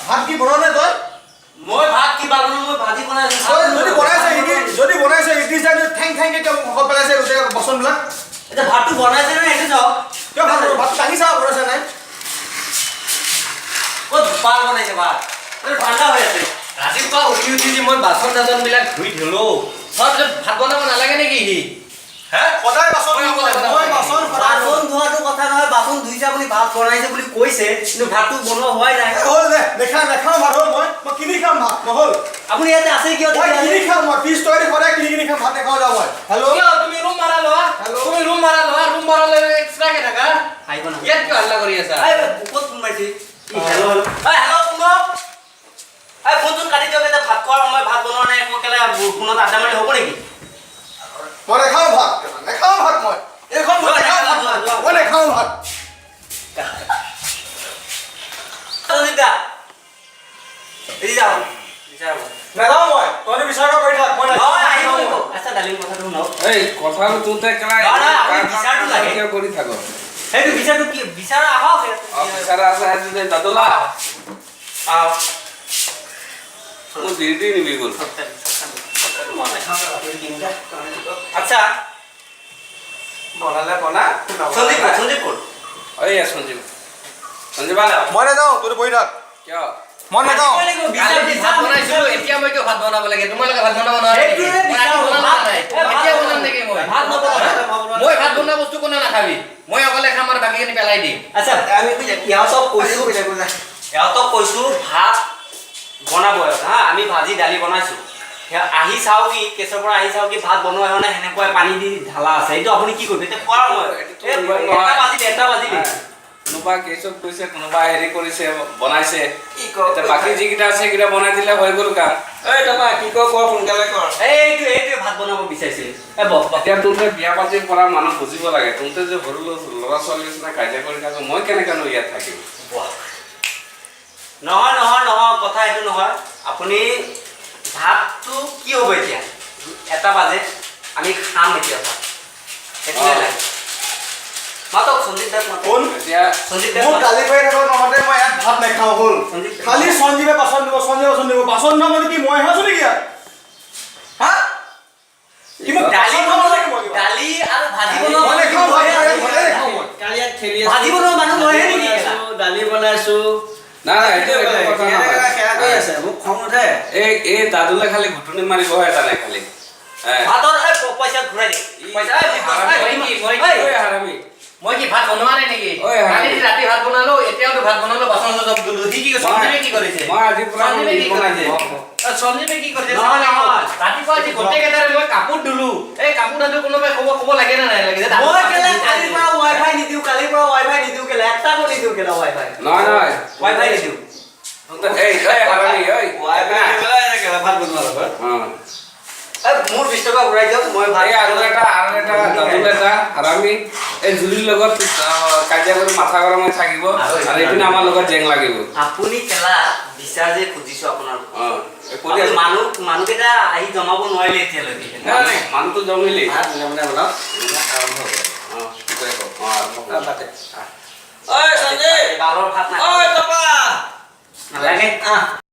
ভাত কি বনাও নাই তই মই ভাত কি বানালো মই ভাজি বনাইছো যদি বনাইছে ইডলি চাই ঠেং ঠেংকে সকল পেলাইছে গোটেই বচনবিলাক এটা ভাতটো বনাইছে নে এটো যাও কিয় ভাত দাঙি চাও বনাইছে নাই ক'ত পাল বনাইছে ভাত ঠাণ্ডা হৈ আছে ৰাতিপুৱা উঠি যে মই বাচন দাজনবিলাক ধুই ধুলো সব ভাত বনাব নালাগে নেকি সি হে সদায় বাচন মই বাচন ধোৱাটো কথা নহয় বাচন ধুইছে আপুনি ভাত বনাইছে বুলি কৈছে কিন্তু ভাতটো বনোৱা হোৱাই নাই হ'ল দে নেখাওঁ ভাত হ'ল মই কিনি খাম ভাত নহ'ল আপুনি ইয়াতে আছে কিয় মই কিনি খাম মই 30 টকা দি সদায় কিনি খাম ভাত নেখাওঁ যাওঁ মই হেল্ল' কিয় তুমি ৰুম ভাড়া লোৱা তুমি ৰুম ভাড়া লৈ এক্সট্ৰাকে থাকা আহিব না ইয়াত কিয় হাল্লা কৰি আছা ক'ত ফোন মাৰিছি হেল্ল' হেল্ল' কোন ফোনটো কাটি দিয়ক এতিয়া ভাত খোৱাৰ সময় ভাত বনোৱা নাই একো কেলে ফোনত আড্ডা মাৰি হ'ব নেকি মই নেখাওঁ ভাত মই এইখন মই নেখাওঁ ভাত নেখাওঁ মই তহঁতি বিচাৰ কৰি থাক মই আচ্ছা ডালিম কথাটো শুনক এই কথাটো তুতে কেলাই বিচাৰটো লাগে কিয় কৰি থাক সেইটো বিচাৰটো কি বিচাৰ আহক বিচাৰ আছে যে দাদুলা আও মই দিদি নিবি গল আচ্ছা বনালে বনা সঞ্জীৱ ওই সঞ্জীৱ মই নাযাওঁ তহঁতি বহি থাক কিয় মই নাযাওঁ ভাত বনাইছিলো এতিয়া মই কিয় ভাত বনাব লাগে তোমালোকে ভাত বনাব নোৱাৰে এতিয়া বনাম নেকি মই ভাত বনোৱা বস্তু কোনে নাখাবি মই অকলে খাম আৰু বাকীখিনি পেলাই দিম আচ্ছা আমি ইহঁতক কৈছো ভাত বনাব হা আমি ভাজি দালি বনাইছো আহি চাও কি কেছৰ পৰা আহি চাও কি ভাত বনোৱা হয় না হেনেকৈ পানী দি ঢালা আছে এইটো আপুনি কি কৰিব এতিয়া খোৱাৰ সময় এটা বাজিলে কোনোবা কেছত কৈছে কোনোবা হেৰি কৰিছে বনাইছে এতিয়া বাকী যিকেইটা আছে সেইকেইটা বনাই দিলে হৈ গ'ল কাম এই তাৰপৰা কি কৰ সোনকালে কৰ এইটোৱে ভাত বনাব বিচাৰিছিল এতিয়া তোতে বিয়া পাতি কৰা মানুহ বুজিব লাগে তোতে যে সৰু ল'ৰা ছোৱালীৰ নিচিনা কাজিয়া কৰি থাকো মই কেনেকেনো ইয়াত থাকিম নহয় কথা এইটো নহয় আপুনি ভাতটো কি হ'ব এতিয়া এটা বাজে আমি খাম এতিয়া ভাত সেইটোৱে লাগে মাতক সঞ্জীৱ দাক কোন এতিয়া সঞ্জীৱ মোক গালি পাৰি থাকক নহতে মই ইয়াত ভাত নেখাওঁ হ'ল খালি সঞ্জীৱে বাচন দিব বাচন ন মানে কি মই আছো নেকি ইয়াত হা কি মোক দালি বনাব লাগিব দালি আৰু ভাজি মই বনোৱা নেখাওঁ কালি ইয়াত খেলি ভাজি বনোৱা মানুহ নহয় নেকি দালি বনাইছো নাই এইটো কথা আছে মোক খং উঠে এই দাদুলে খালি ঘুটুনি মাৰিবহে জানে খালি ভাতৰ পইচা ঘূৰাই দে মই কি ভাত বনোৱা নাই নেকি কালি ৰাতি ভাত বনালো এতিয়াও ভাত বনালো বাচন চব ধুলো কি সঞ্জীৱে কি কৰিছে মই আজি পুৰা সঞ্জীৱে কি কৰিছে ৰাতিপুৱা আজি গোটেই কেইটাৰে মই কাপোৰ ধুলো এই কাপোৰ ধুলো কোনোবাই ক'ব লাগে না নাই লাগে মই কেলে কালিৰ পৰা ৱাইফাই নিদিও কেলে একটাকো নিদিও কেলে ৱাইফাই নহয় ৱাইফাই নিদিও এই হাৰামি এই ৱাইফাই নিদিলে এনেকে ভাত বনোৱা লগত মোৰ 20 টকা ঘূৰাই দিয়ক মই ভাই আৰু এটা দাদুল এটা হাৰামি এই জুলিৰ লগত কাজিয়া কৰি মাথা গৰম হৈ থাকিব আৰু এইপিনে আমাৰ লগত জেং লাগিব আপুনি কেলা বিচাৰ যে খুজিছো আপোনাৰ মানুহকেইটা আহি জমাব নোৱাৰিলে এতিয়ালৈকে মানুহটো জমিলি মানে বনাওক আৰম্ভ হ'ব ঐ সঞ্জীৱ বালৰ ভাত নালাগে